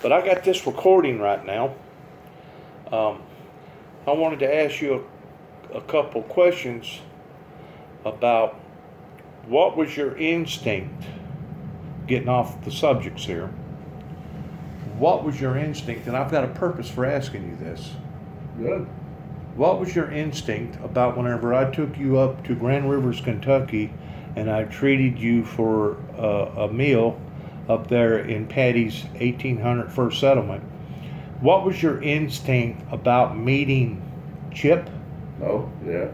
But I got this recording right now. I wanted to ask you a couple questions about what was your instinct, getting off the subjects here. What was your instinct, and I've got a purpose for asking you this. Good. What was your instinct about whenever I took you up to Grand Rivers, Kentucky, and I treated you for a meal up there in Patty's 1800 first settlement? What was your instinct about meeting Chip? Oh, yeah.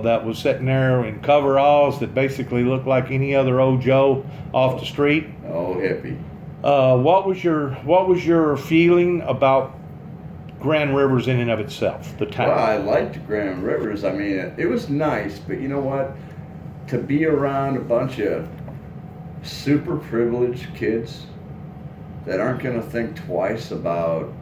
That was sitting there in coveralls that basically looked like any other old Joe off the street. Oh, hippie. What was your feeling about Grand Rivers in and of itself, the town? Well, I liked Grand Rivers. I mean, it was nice, but you know what? To be around a bunch of super privileged kids that aren't going to think twice about.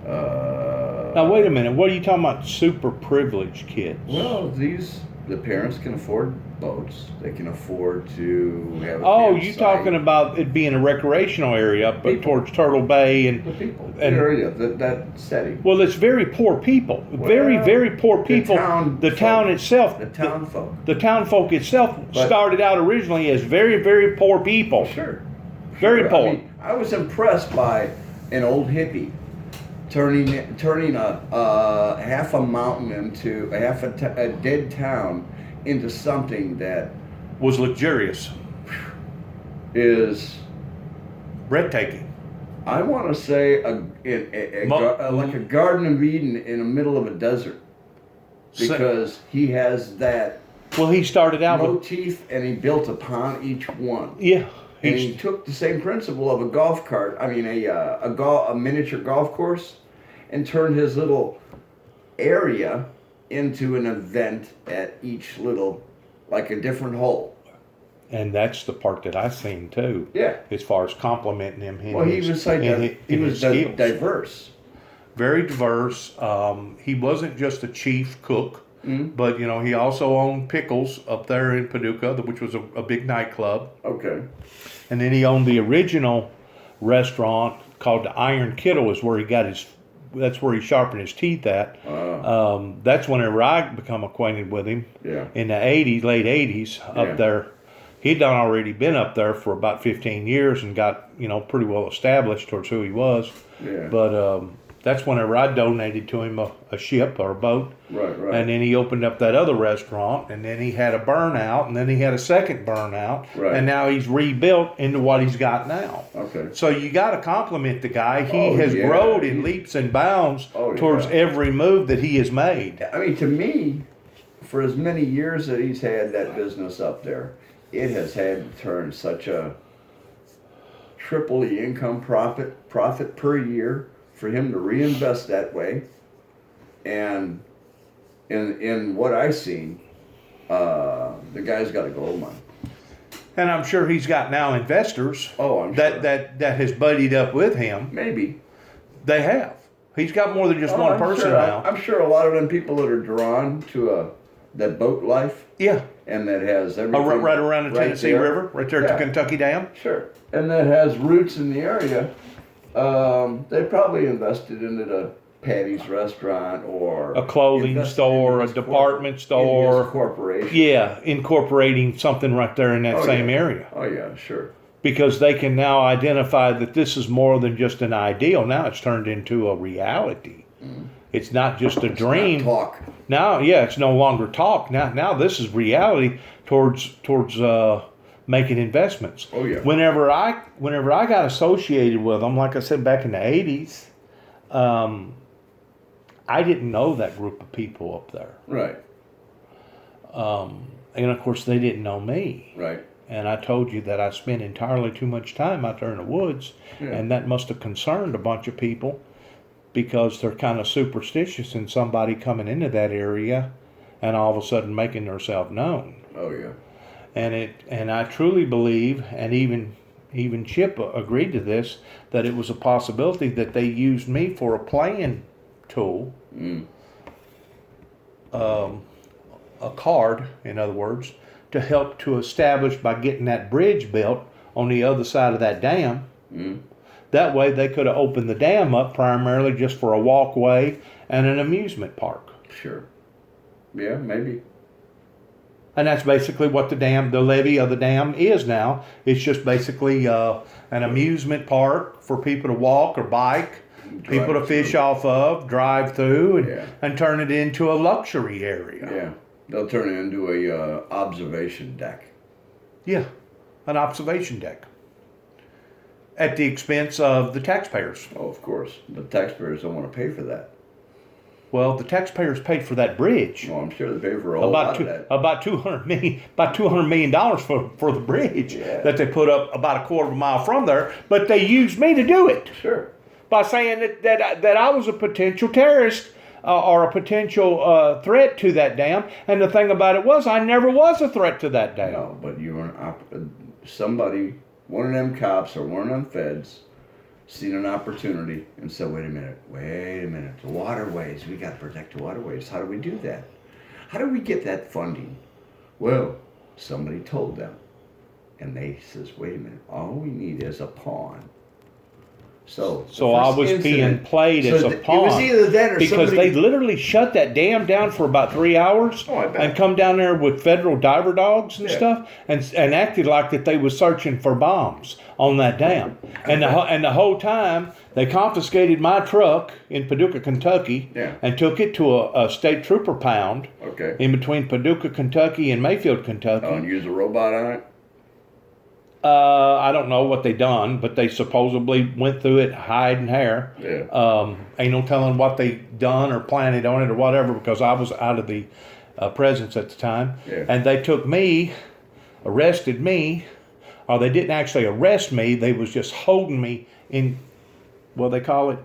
Now, wait a minute. What are you talking about, super privileged kids? Well, the parents can afford boats. They can afford to have a Oh, campsite. you talking about it being a recreational area up towards Turtle Bay The people, the area, that setting. Well, it's very poor people. Well, very poor people. The town itself. The town folk. The town folk itself started out originally as very poor people. Sure. Very poor. I mean, I was impressed by an old hippie turning a half a mountain into a dead town into something that Was luxurious. is, Breathtaking. I want to say, like a Garden of Eden in the middle of a desert, because he has that Well, he started out with... motif and he built upon each one. Yeah. And he took the same principle of a golf cart, a miniature golf course, and turned his little area into an event at each little, like a different hole. And that's the part that I seen too. Yeah. As far as complimenting him. Well, he was like diverse. Very diverse. He wasn't just a chief cook, but he also owned Pickles up there in Paducah, which was a big nightclub. Okay. And then he owned the original restaurant called the Iron Kettle, is where he got that's where he sharpened his teeth at. That's whenever I become acquainted with him. Yeah. In the 80s, late 80s, up there. He'd already been up there for about 15 years and got, pretty well established towards who he was. Yeah. But that's whenever I donated to him a ship or a boat. Right. And then he opened up that other restaurant, and then he had a burnout, and then he had a second burnout. Right. And now he's rebuilt into what he's got now. Okay. So you got to compliment the guy. He has grown in leaps and bounds towards every move that he has made. I mean, to me, for as many years that he's had that business up there, it has had to turn such a triple the income profit per year for him to reinvest that way. And in what I've seen, the guy's got a gold mine. And I'm sure he's got now investors. Oh, I'm sure. that has buddied up with him. Maybe. They have. He's got more than just one person now. I'm sure a lot of them people that are drawn to that boat life. Yeah. And that has everything. Right around the Tennessee River, right there at the Kentucky Dam. Sure. And that has roots in the area. They probably invested into the Patty's restaurant or a clothing store, a department store. In his corporation. Yeah, incorporating something right there in that same area. Oh yeah, sure. Because they can now identify that this is more than just an ideal. Now it's turned into a reality. It's not just a dream. Not talk. Now, it's no longer talk. Now this is reality towards making investments. Oh yeah. Whenever I got associated with them, like I said back in the 80s, I didn't know that group of people up there. Right. And of course they didn't know me. Right. And I told you that I spent entirely too much time out there in the woods, and that must have concerned a bunch of people because they're kind of superstitious in somebody coming into that area and all of a sudden making themselves known. Oh yeah. And I truly believe, and even Chip agreed to this, that it was a possibility that they used me for a playing tool, a card, in other words, to help to establish by getting that bridge built on the other side of that dam, That way they could have opened the dam up primarily just for a walkway and an amusement park. Sure. Yeah, maybe. And that's basically what the levee of the dam is now. It's just basically an amusement park for people to walk or bike, people to fish off of, drive through, and turn it into a luxury area. Yeah, they'll turn it into a observation deck. Yeah, an observation deck. At the expense of the taxpayers. Oh, of course. The taxpayers don't want to pay for that. Well, the taxpayers paid for that bridge. Well, I'm sure they paid for a whole lot of that. About $200 million for the bridge that they put up about a quarter of a mile from there. But they used me to do it. Sure. By saying that I was a potential terrorist or a potential threat to that dam. And the thing about it was, I never was a threat to that dam. No, but you were somebody, one of them cops or one of them feds, seen an opportunity and said, wait a minute, the waterways, we got to protect the waterways. How do we do that? How do we get that funding? Well, somebody told them. And they says, wait a minute, all we need is a pawn. So I was being played as a pawn. It was either that or because they literally shut that dam down for about 3 hours and come down there with federal diver dogs and stuff and acted like that they was searching for bombs on that dam. And the whole time they confiscated my truck in Paducah, Kentucky, and took it to a state trooper pound in between Paducah, Kentucky and Mayfield, Kentucky. Oh, and use a robot on it? I don't know what they done, but they supposedly went through it hide and hair. Yeah. Ain't no telling what they done or planted on it or whatever because I was out of the presence at the time. Yeah. And they took me, arrested me, or they didn't actually arrest me. They was just holding me in, what they call it,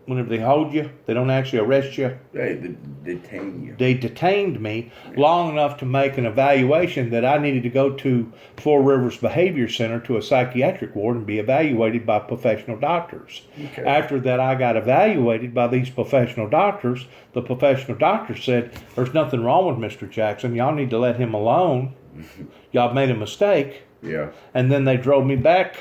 whenever they hold you, they don't actually arrest you. They detain you. They detained me long enough to make an evaluation that I needed to go to Four Rivers Behavior Center to a psychiatric ward and be evaluated by professional doctors. Okay. After that, I got evaluated by these professional doctors. The professional doctor said, there's nothing wrong with Mr. Jackson. Y'all need to let him alone. Y'all made a mistake. Yeah. And then they drove me back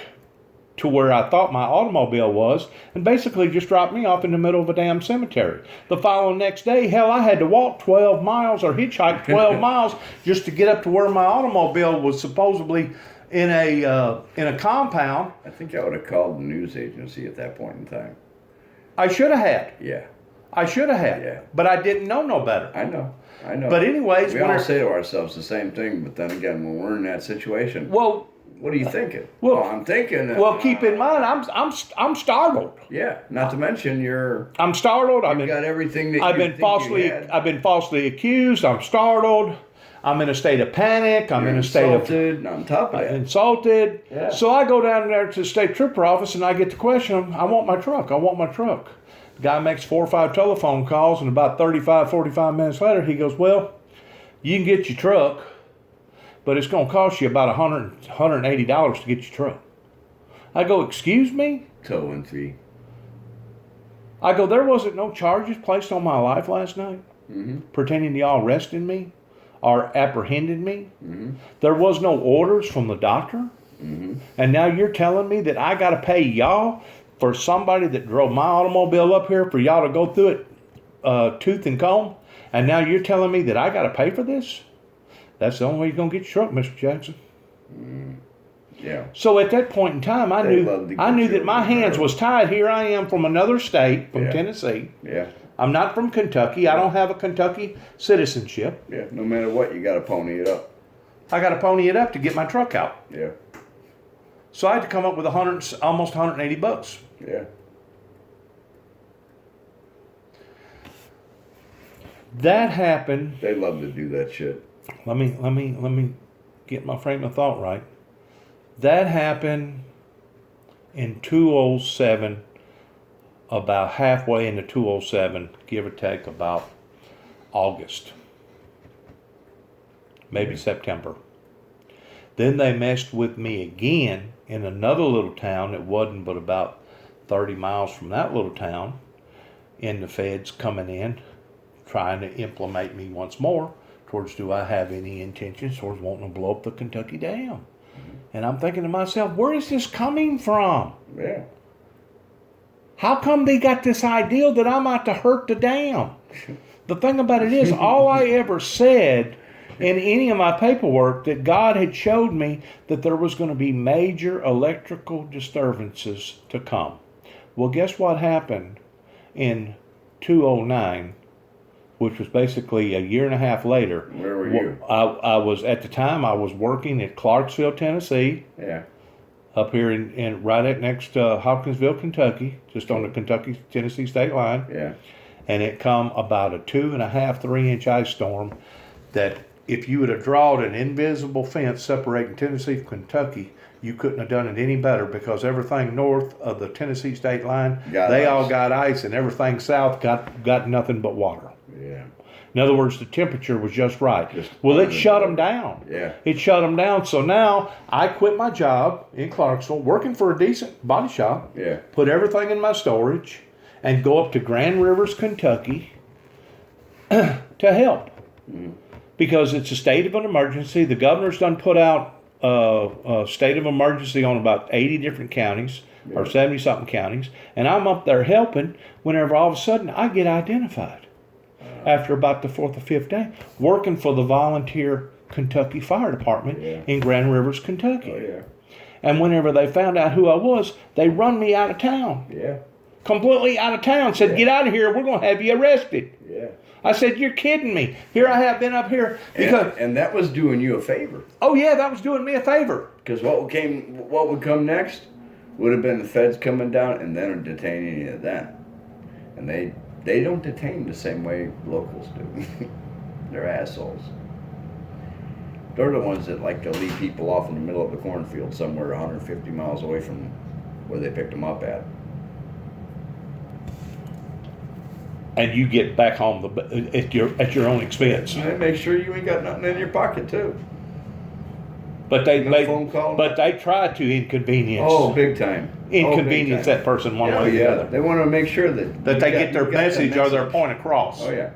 to where I thought my automobile was, and basically just dropped me off in the middle of a damn cemetery. The following next day, hell, I had to walk 12 miles or hitchhike 12 miles just to get up to where my automobile was supposedly in a compound. I think I would have called the news agency at that point in time. I should have had. Yeah. I should have had. Yeah. But I didn't know no better. I know. But anyways, we all say to ourselves the same thing, but then again, when we're in that situation, well, what are you thinking? Well, I'm thinking. Well, keep in mind, I'm startled. Yeah. Not to mention I'm startled. You've got everything that I've been falsely accused. I'm startled. I'm in a state of panic. I'm in a state of insulted. On top of that, insulted. Yeah. So I go down there to the state trooper office and I get to question him. I want my truck. The guy makes 4 or 5 telephone calls, and about 45 minutes later, he goes, "Well, you can get your truck, but it's going to cost you about $180 to get your truck." I go, "Excuse me?" Towing fee. I go, "There wasn't no charges placed on my life last night pertaining to y'all arresting me or apprehending me. There was no orders from the doctor. And now you're telling me that I got to pay y'all for somebody that drove my automobile up here for y'all to go through it tooth and comb. And now you're telling me that I got to pay for this? That's the only way you're going to get your truck, Mr. Jackson." Yeah. So at that point in time, I knew that my hands was tied. Here I am from another state, from Tennessee. Yeah. I'm not from Kentucky. I don't have a Kentucky citizenship. Yeah. No matter what, you got to pony it up. I got to pony it up to get my truck out. Yeah. So I had to come up with almost $180. Yeah. That happened. They love to do that shit. Let me get my frame of thought right. That happened in 2007, about halfway into 2007, give or take about August, maybe September. Then they messed with me again in another little town that wasn't but about 30 miles from that little town, and the feds coming in, trying to implement me once more towards, do I have any intentions towards wanting to blow up the Kentucky Dam? And I'm thinking to myself, where is this coming from? Yeah. How come they got this ideal that I'm out to hurt the dam? The thing about it is, all I ever said in any of my paperwork that God had showed me that there was going to be major electrical disturbances to come. Well, guess what happened in 2009, which was basically a year and a half later. Where were you? I was, at the time, I was working at Clarksville, Tennessee. Yeah. Up here in right at next to Hopkinsville, Kentucky, just on the Kentucky-Tennessee state line. Yeah. And it come about a 2.5, 3-inch ice storm that if you would have drawn an invisible fence separating Tennessee from Kentucky, you couldn't have done it any better, because everything north of the Tennessee state line, they all got ice, and everything south got nothing but water. Yeah. In other words, the temperature was just right. Well, it shut them down. Yeah. It shut them down. So now I quit my job in Clarksville, working for a decent body shop. Yeah. Put everything in my storage and go up to Grand Rivers, Kentucky to help. Mm. Because it's a state of an emergency. The governor's done put out a state of emergency on about 80 different counties, or 70-something counties. And I'm up there helping whenever all of a sudden I get identified. After about the 4th or 5th day, working for the volunteer Kentucky Fire Department in Grand Rivers, Kentucky. Oh, yeah. And whenever they found out who I was, they run me out of town. Yeah. Completely out of town. Said, get out of here. We're going to have you arrested. Yeah. I said, you're kidding me. Here I have been up here. Because, and that was doing you a favor. Oh, yeah, that was doing me a favor. Because what would come next would have been the feds coming down and then detaining you then. And they don't detain the same way locals do. They're assholes. They're the ones that like to leave people off in the middle of the cornfield somewhere 150 miles away from where they picked them up at. And you get back home at your own expense. And they make sure you ain't got nothing in your pocket too. But they phone call? But they try to inconvenience. Oh, big time. Inconvenience that person one way or the other. They want to make sure that they get their message or their point across. Oh yeah.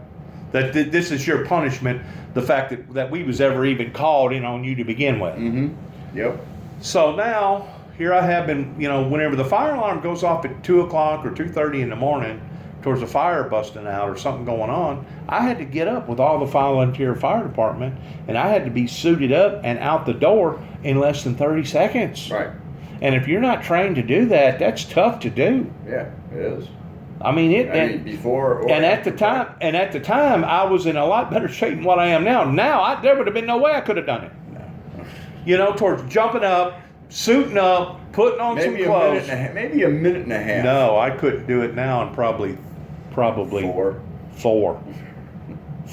That this is your punishment. The fact that we was ever even called in on you to begin with. Mm-hmm. Yep. So now here I have been. Whenever the fire alarm goes off at 2 o'clock or 2:30 in the morning, towards a fire busting out or something going on, I had to get up with all the volunteer fire department, and I had to be suited up and out the door in less than 30 seconds. Right. And if you're not trained to do that, that's tough to do. Yeah, it is. I mean, before or and at the time, I was in a lot better shape than what I am now. Now, there would have been no way I could have done it. No. Towards jumping up, suiting up, putting on some clothes. Maybe a minute and a half. No, I couldn't do it now in probably 4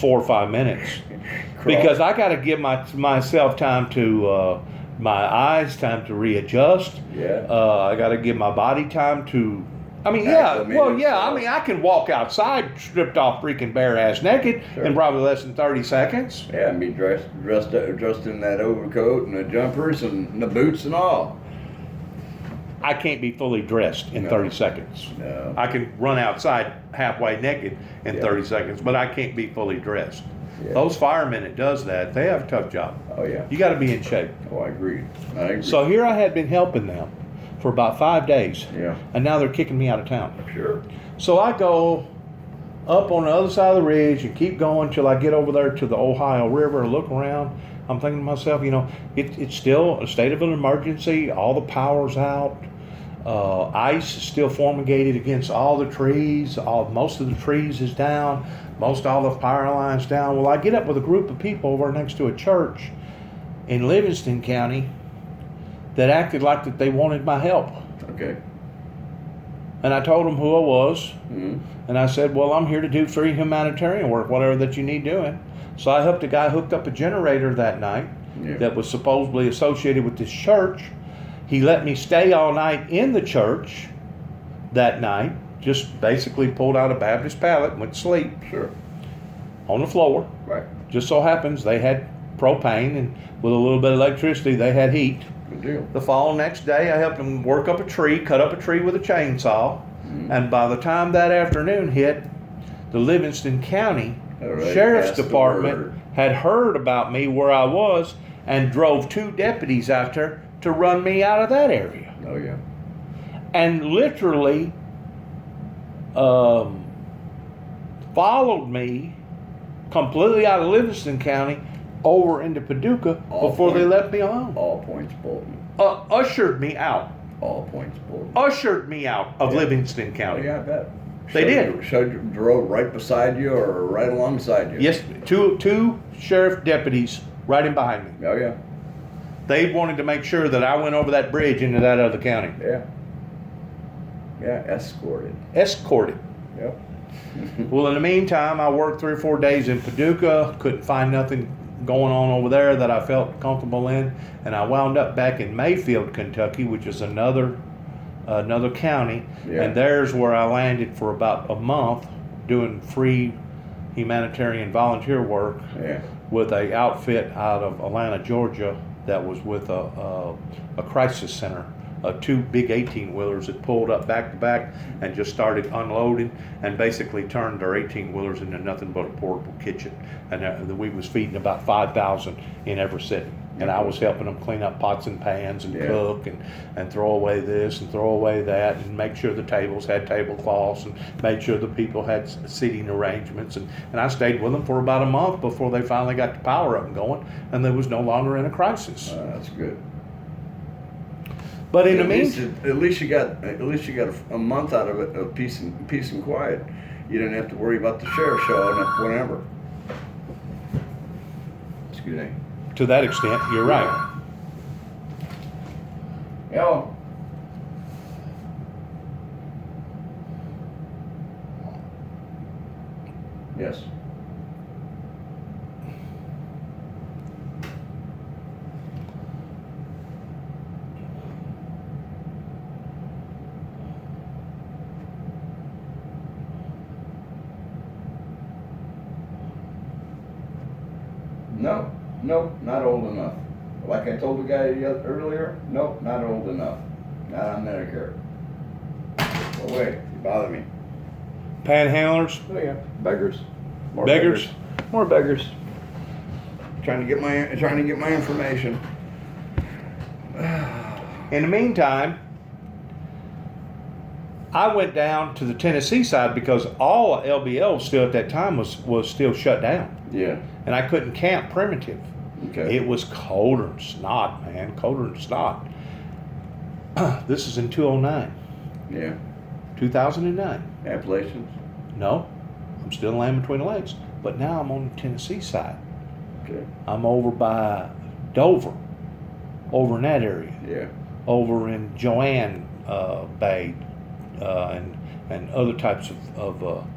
or 5 minutes. Because I got to give myself time to, my eyes time to readjust. Yeah. I got to give my body time to, I I can walk outside stripped off freaking bare ass naked in probably less than 30 seconds. Yeah, and be dressed in that overcoat and the jumpers and the boots and all. I can't be fully dressed in 30 seconds. No. I can run outside halfway naked in 30 seconds, but I can't be fully dressed. Yeah. Those firemen that does that, they have a tough job. Oh, yeah. You got to be in shape. Oh, I agree. So here I had been helping them for about 5 days. Yeah. And now they're kicking me out of town. Sure. So I go up on the other side of the ridge and keep going till I get over there to the Ohio River and look around. I'm thinking to myself, it's still a state of an emergency. All the power's out. Ice is still fumigated against all the trees. Most of the trees is down. Most all the power lines down. Well, I get up with a group of people over next to a church in Livingston County that acted like that they wanted my help. Okay. And I told them who I was. Mm-hmm. And I said, well, I'm here to do free humanitarian work, whatever that you need doing. So I helped a guy hooked up a generator that night that was supposedly associated with this church. He let me stay all night in the church that night, just basically pulled out a Baptist pallet and went to sleep. Sure. On the floor. Right. Just so happens they had propane, and with a little bit of electricity, they had heat. Good deal. The following next day, I helped them cut up a tree with a chainsaw. Mm-hmm. And by the time that afternoon hit, the Livingston County Sheriff's Department had heard about me where I was and drove 2 deputies out there to run me out of that area. Oh, yeah. And literally followed me completely out of Livingston County over into Paducah before they left me alone. All points Bolton. Ushered me out. All points Bolton. Ushered me out of Livingston Oh, County. yeah, I bet. They did. Drove right beside you or right alongside you? Yes, two sheriff deputies right in behind me. Oh, yeah. They wanted to make sure that I went over that bridge into that other county. Yeah. Yeah, escorted. Escorted. Yep. Well, in the meantime, I worked 3 or 4 days in Paducah. Couldn't find nothing going on over there that I felt comfortable in, and I wound up back in Mayfield, Kentucky, which is another county, Yeah. and there's where I landed for about a month doing free humanitarian volunteer work Yeah. with a outfit out of Atlanta, Georgia, that was with a crisis center. 2 big 18-wheelers that pulled up back to back and just started unloading and basically turned their 18-wheelers into nothing but a portable kitchen. And we was feeding about 5,000 in every city. And I was helping them clean up pots and pans and cook and throw away this and throw away that and make sure the tables had tablecloths and made sure the people had seating arrangements. And I stayed with them for about a month before they finally got the power up and going and they was no longer in a crisis. That's good. But in the meantime, at least you got a month out of it of peace and quiet. You didn't have to worry about the sheriff showing up whenever. Excuse me. to that extent, you're right. Hello. Yes. Nope, not old enough. Like I told the guy earlier, nope, not old enough. Not on Medicare. Go away, you bother me. Panhandlers, Oh yeah, beggars. More beggars. More beggars. Trying to get my information. In the meantime, I went down to the Tennessee side because all LBL still at that time was still shut down. Yeah. And I couldn't camp primitive. Okay. It was colder than snot, man. Colder than snot. This is in 2009. Yeah. 2009. Appalachians. No, I'm still in land between the lakes. But now I'm on the Tennessee side. Okay. I'm over by Dover, over in that area. Yeah. Over in Joanne Bay and other types of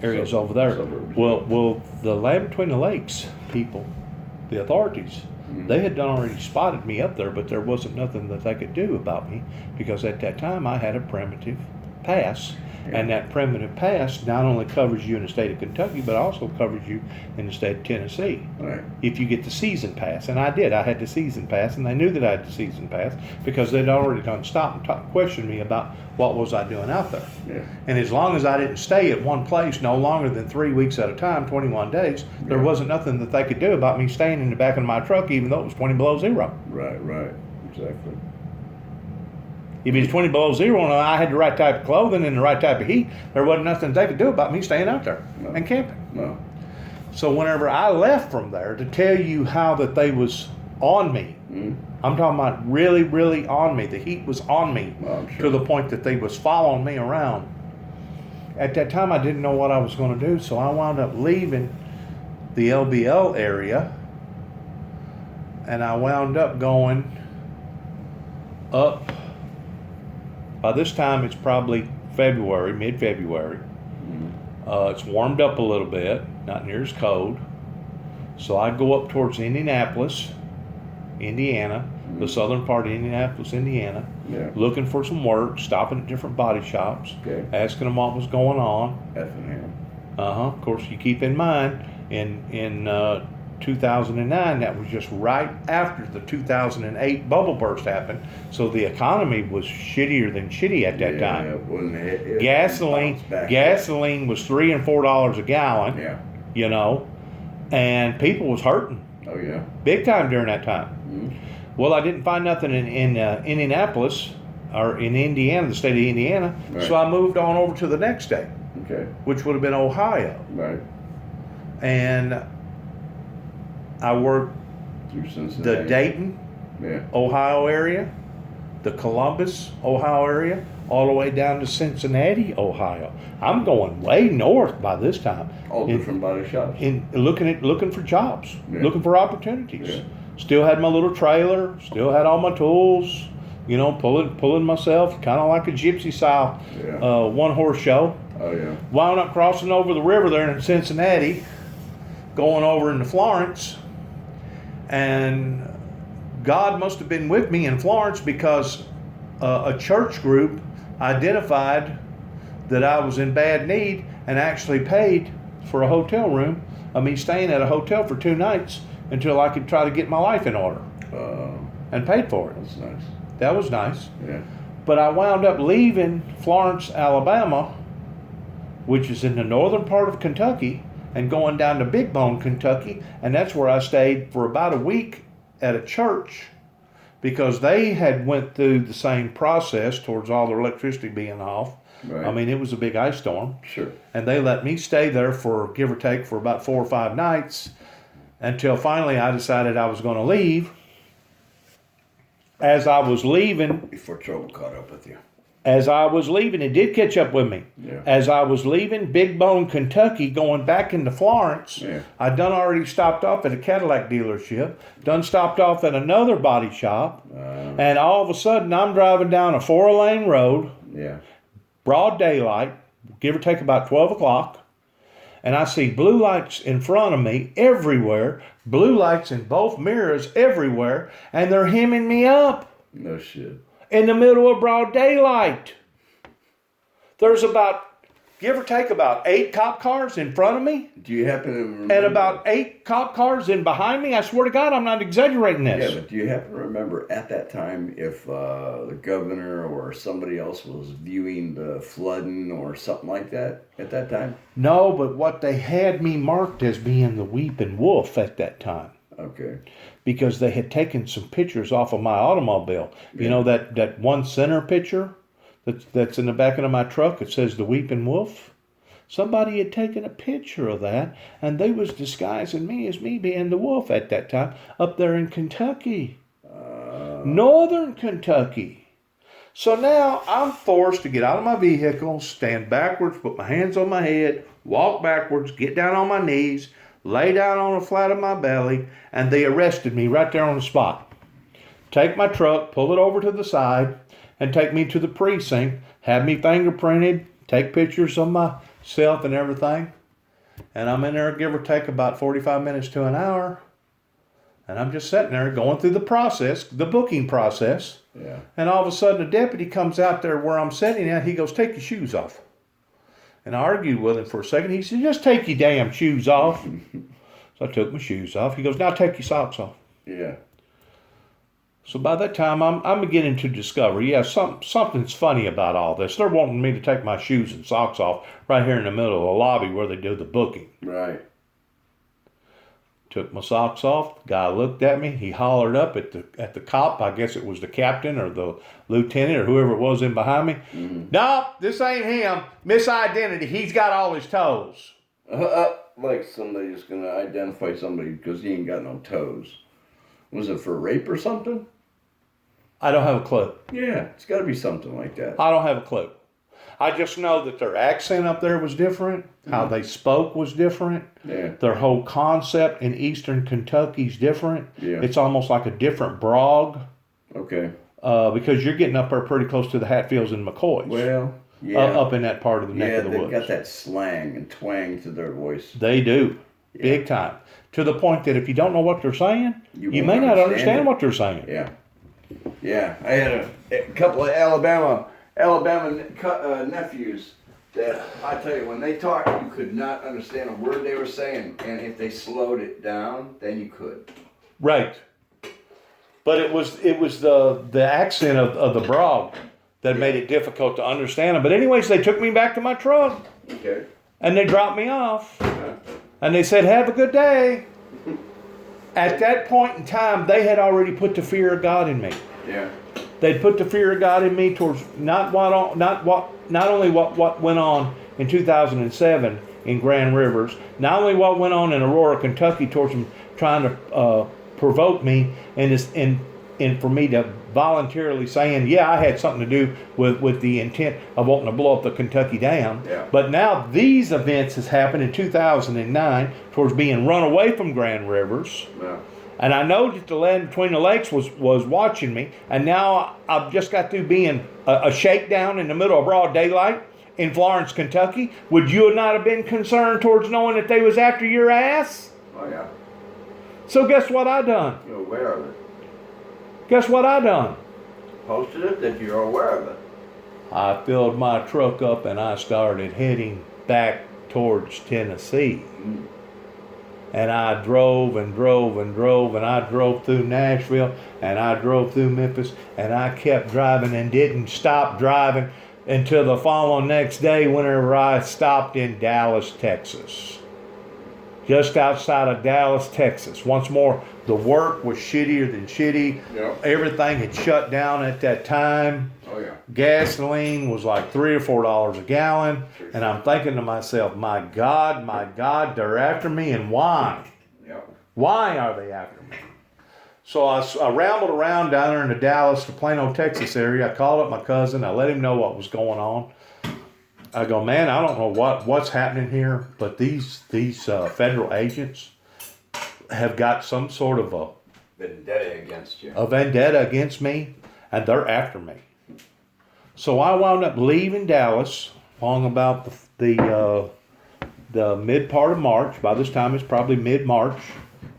areas over there. Suburbs. Well, the land between the lakes people, the authorities, they had already spotted me up there, but there wasn't nothing that they could do about me because at that time I had a primitive pass. And that primitive pass not only covers you in the state of Kentucky, but also covers you in the state of Tennessee. Right. If you get the season pass. And I did. I had the season pass, and they knew that I had the season pass because they'd already done stop and question me about what was I doing out there. Yeah. And as long as I didn't stay at one place no longer than 3 weeks at a time, 21 days, there wasn't nothing that they could do about me staying in the back of my truck, even though it was 20 below zero. Right. Exactly. If it was 20 below zero and I had the right type of clothing and the right type of heat, there wasn't nothing they could do about me staying out there and camping. No. So whenever I left from there, to tell you how that they was on me, I'm talking about really, really on me. The heat was on me to the point that they was following me around. At that time, I didn't know what I was going to do, so I wound up leaving the LBL area, and I wound up going up. By this time, it's probably February, mid-February. It's warmed up a little bit, not near as cold. So I go up towards Indianapolis, Indiana, the southern part of Indianapolis, Indiana, looking for some work, stopping at different body shops, asking them what was going on. Effingham. Of course, you keep in mind, in 2009, that was just right after the 2008 bubble burst happened, so the economy was shittier than shitty at that time. Gasoline was $3 and $4 a gallon. You know, and people was hurting. Oh yeah. Big time during that time. Well, I didn't find nothing in Indianapolis, or in Indiana, the state of Indiana. Right. So I moved on over to the next state, Okay. which would have been Ohio. Right. And I worked Through the Cincinnati. Dayton, Yeah. Ohio area, the Columbus, Ohio area, all the way down to Cincinnati, Ohio. I'm going way north by this time. All different body shops. In looking for jobs, Yeah. looking for opportunities. Yeah. Still had my little trailer, still had all my tools, pulling myself, kind of like a gypsy style, Yeah. one horse show. Oh yeah. Wound up crossing over the river there in Cincinnati, going over into Florence, and God must have been with me in Florence because a church group identified that I was in bad need and actually paid for a hotel room. I mean, staying at a hotel for 2 nights until I could try to get my life in order, and paid for it. That's nice. That was nice. Yeah. But I wound up leaving Florence, Alabama, which is in the northern part of Kentucky, and going down to Big Bone, Kentucky, and that's where I stayed for about a week at a church because they had went through the same process towards all their electricity being off. Right. I mean, it was a big ice storm, Sure. and they let me stay there for give or take for about 4 or 5 nights until finally I decided I was going to leave. As I was leaving, Before trouble caught up with you. it did catch up with me. Yeah. As I was leaving Big Bone, Kentucky, going back into Florence, Yeah. I done already stopped off at a Cadillac dealership, done stopped off at another body shop, and all of a sudden I'm driving down a 4-lane road, Yeah. broad daylight, give or take about 12 o'clock, and I see blue lights in front of me everywhere, blue lights in both mirrors everywhere, and they're hemming me up No shit. in the middle of broad daylight. There's about, give or take, about 8 cop cars in front of me Do you happen to remember? and about 8 cop cars in behind me. I swear to God, I'm not exaggerating this. Yeah, but do you happen to remember at that time if the governor or somebody else was viewing the flooding or something like that at that time? No, but what they had me marked as being the weeping wolf at that time, Okay. because they had taken some pictures off of my automobile. You know that one center picture that's in the back of my truck? It says the weeping wolf. Somebody had taken a picture of that, and they was disguising me as me being the wolf at that time up there in Kentucky, northern Kentucky. So now I'm forced to get out of my vehicle, stand backwards, put my hands on my head, walk backwards, get down on my knees, lay down on the flat of my belly, and they arrested me right there on the spot. Take my truck, pull it over to the side, and take me to the precinct, have me fingerprinted, take pictures of myself and everything. And I'm in there, give or take, about 45 minutes to an hour. And I'm just sitting there going through the process, the booking process. Yeah. And all of a sudden, a deputy comes out there where I'm sitting at. He goes, "Take your shoes off." And I argued with him for a second. He said, "Just take your damn shoes off." So I took my shoes off. He goes, "Now take your socks off." Yeah. So by that time, I'm beginning to discover, something's funny about all this. They're wanting me to take my shoes and socks off right here in the middle of the lobby where they do the booking. Right. Took my socks off. The guy looked at me. He hollered up at the cop. I guess it was the captain or the lieutenant or whoever it was in behind me. Mm-hmm. "No, this ain't him. Misidentity. He's got all his toes." Like somebody's gonna identify somebody because he ain't got no toes. Was it for rape or something? I don't have a clue. Yeah, it's got to be something like that. I don't have a clue. I just know that their accent up there was different. How they spoke was different. Yeah. Their whole concept in eastern Kentucky's different. Yeah. It's almost like a different brog Okay. because you're getting up there pretty close to the Hatfields and McCoys. Well, yeah. Up in that part of the neck of the they've woods. got that slang and twang to their voice. They do. Yeah. Big time. To the point that if you don't know what they're saying, you won't may not understand it. what they're saying. Yeah. Yeah. I had a couple of Alabama nephews that, I tell you, when they talked, you could not understand a word they were saying. And if they slowed it down, then you could. Right. But it was the accent of the brog that made it difficult to understand them. But anyways, they took me back to my truck Okay. and they dropped me off. And they said, "Have a good day." At that point in time, they had already put the fear of God in me. Yeah. They'd put the fear of God in me towards not only what went on in 2007 in Grand Rivers, not only what went on in Aurora, Kentucky, towards them trying to provoke me, and for me to voluntarily saying, yeah, I had something to do with the intent of wanting to blow up the Kentucky Dam. Yeah. But now these events has happened in 2009 towards being run away from Grand Rivers. Yeah. And I know that the land between the lakes was watching me, and now I've just got through being a shakedown in the middle of broad daylight in Florence, Kentucky. Would you not have been concerned towards knowing that they was after your ass? Oh, yeah. So guess what I done? You're aware of it. Guess what I done? Posted it that you're aware of it. I filled my truck up and I started heading back towards Tennessee. Mm. And I drove and drove and drove, and I drove through Nashville, and I drove through Memphis, and I kept driving and didn't stop driving until the following next day whenever I stopped in Dallas, Texas. Just outside of Dallas, Texas. Once more, the work was shittier than shitty. Yep. Everything had shut down at that time. Oh, yeah. Gasoline was like $3 or $4 a gallon. Sure. And I'm thinking to myself, my God, they're after me, and why? Yep. Why are they after me? So I rambled around down there in the Dallas to Plano, Texas area. I called up my cousin. I let him know what was going on. I go, man, I don't know what's happening here, but these federal agents have got some sort of a vendetta against me, and they're after me. So I wound up leaving Dallas along about the mid part of March. By this time, it's probably mid-March,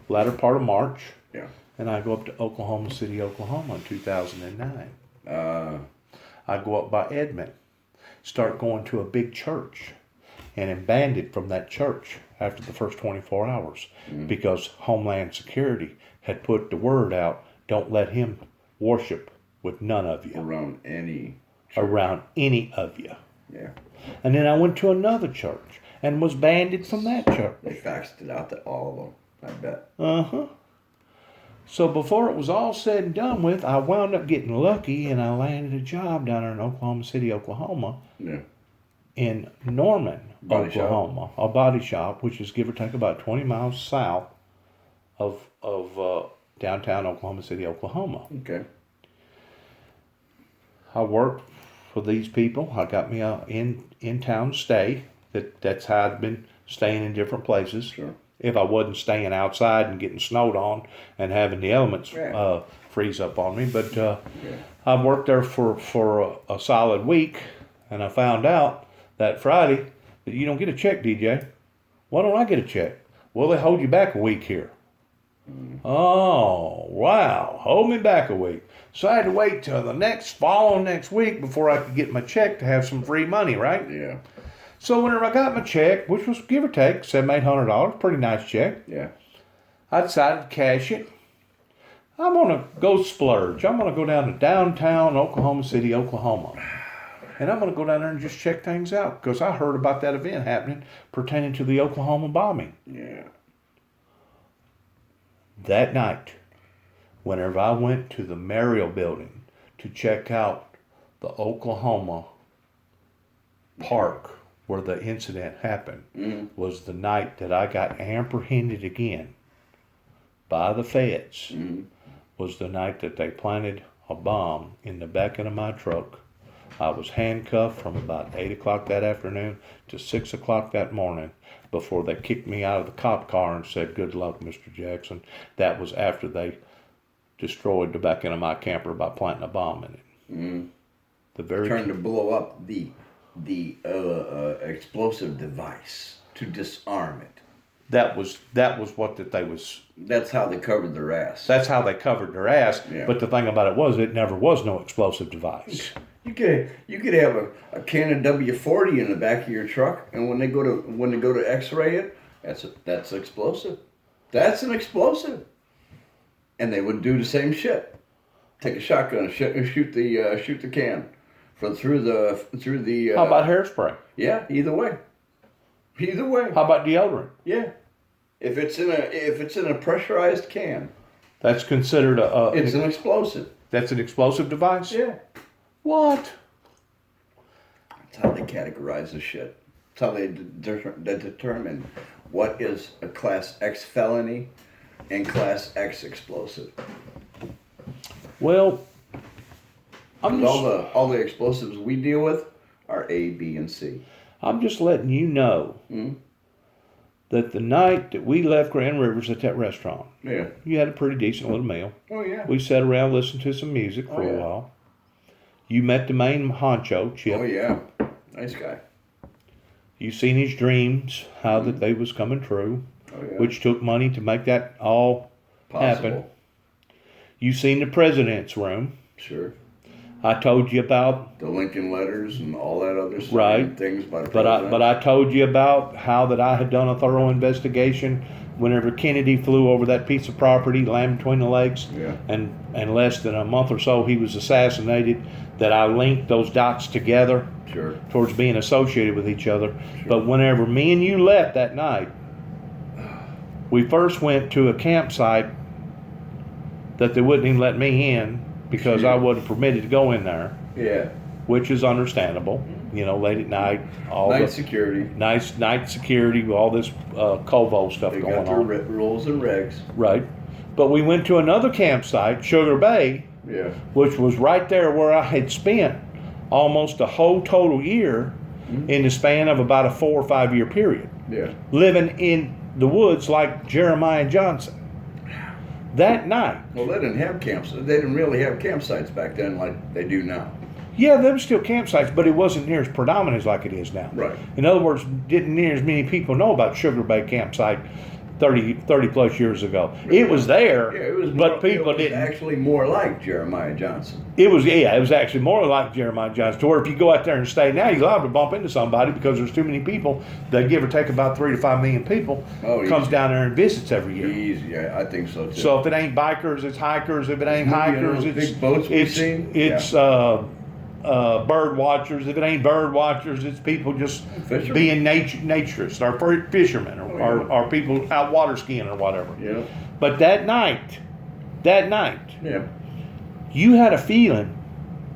latter part of March. Yeah. And I go up to Oklahoma City, Oklahoma in 2009. I go up by Edmond, start going to a big church, and am banded from that church after the first 24 hours because Homeland Security had put the word out, don't let him worship with none of you. Around any of you. Yeah. And then I went to another church and was banded from that church. They faxed it out to all of them, I bet. Uh-huh. So before it was all said and done with, I wound up getting lucky and I landed a job down there in Oklahoma City, Oklahoma. Yeah. In Norman, Body Oklahoma. shop. A body shop, which is give or take about 20 miles south of downtown Oklahoma City, Oklahoma. Okay. I worked for these people. I got me a in-town stay. That's how I'd been staying in different places. Sure. If I wasn't staying outside and getting snowed on and having the elements freeze up on me. But I worked there for a solid week, and I found out that Friday that you don't get a check, DJ. Why don't I get a check? Well, they hold you back a week here. Oh, wow. Hold me back a week. So I had to wait till the following next week before I could get my check to have some free money, right? Yeah. So whenever I got my check, which was give or take $700-800, pretty nice check, Yeah. I decided to cash it. I'm going to go splurge. I'm going to go down to downtown Oklahoma City, Oklahoma. And I'm going to go down there and just check things out because I heard about that event happening pertaining to the Oklahoma bombing. Yeah. That night, whenever I went to the Memorial Building to check out the Oklahoma park where the incident happened, was the night that I got apprehended again by the feds. Was the night that they planted a bomb in the back of my truck. I was handcuffed from about 8 o'clock that afternoon to 6 o'clock that morning before they kicked me out of the cop car and said, good luck, Mr. Jackson. That was after they destroyed the back end of my camper by planting a bomb in it. The very Trying to blow up the explosive device to disarm it. That was what that they was. That's how they covered their ass. That's how they covered their ass. Yeah. But the thing about it was, it never was no explosive device. You could have a can of W-40 in the back of your truck, and when they go to X-ray it, that's explosive. That's an explosive. And they would do the same shit. Take a shotgun and shoot the can through the. How about hairspray? Yeah, either way. Either way. How about deodorant? Yeah. If it's in a pressurized can, That's considered it's an explosive. That's an explosive device? Yeah. What? That's how they categorize the shit. That's how they determine what is a Class X felony and Class X explosive. Well, All the explosives we deal with are A, B, and C. I'm just letting you know that the night that we left Grand Rivers at that restaurant, Yeah. you had a pretty decent little meal. Oh, yeah. We sat around, listened to some music for a while. You met the main honcho, Chip. Oh, yeah. Nice guy. You seen his dreams, how that they was coming true, Oh, yeah. which took money to make that all happen. You seen the president's room. Sure. I told you about The Lincoln letters and all that other stuff. Right. Things about the president. but I told you about how that I had done a thorough investigation whenever Kennedy flew over that piece of property, land between the legs, Yeah. and less than a month or so he was assassinated, that I linked those dots together Sure. towards being associated with each other. But whenever me and you left that night, we first went to a campsite that they wouldn't even let me in because I wasn't permitted to go in there, Yeah. which is understandable. You know, late at night, all Night the security. nice night security, all this Covo stuff They going got their on. rules and regs. Right. But we went to another campsite, Sugar Bay, Yeah. which was right there where I had spent almost a whole total year in the span of about a 4 or 5 year period, Yeah. living in the woods like Jeremiah Johnson. That night, Well, they didn't have camps. They didn't really have campsites back then like they do now. yeah, there were still campsites, but it wasn't near as predominant as like it is now. Right. In other words, didn't near as many people know about Sugar Bay campsite 30 plus years ago. It was there, Yeah, it was. but people it was didn't. actually more like Jeremiah Johnson. It was actually more like Jeremiah Johnson. To where if you go out there and stay now, you're liable to bump into somebody because there's too many people. That give or take about 3 to 5 million people comes easy. down there and visits every year. Easy, yeah, I think so too. So if it ain't bikers, it's hikers. If it ain't You know, hikers, those it's big boats we've it's seen? it's bird watchers. If it ain't bird watchers, it's people just Fishermen. being naturists or fishermen or people out water skiing or whatever. Yeah. But that night, Yeah. you had a feeling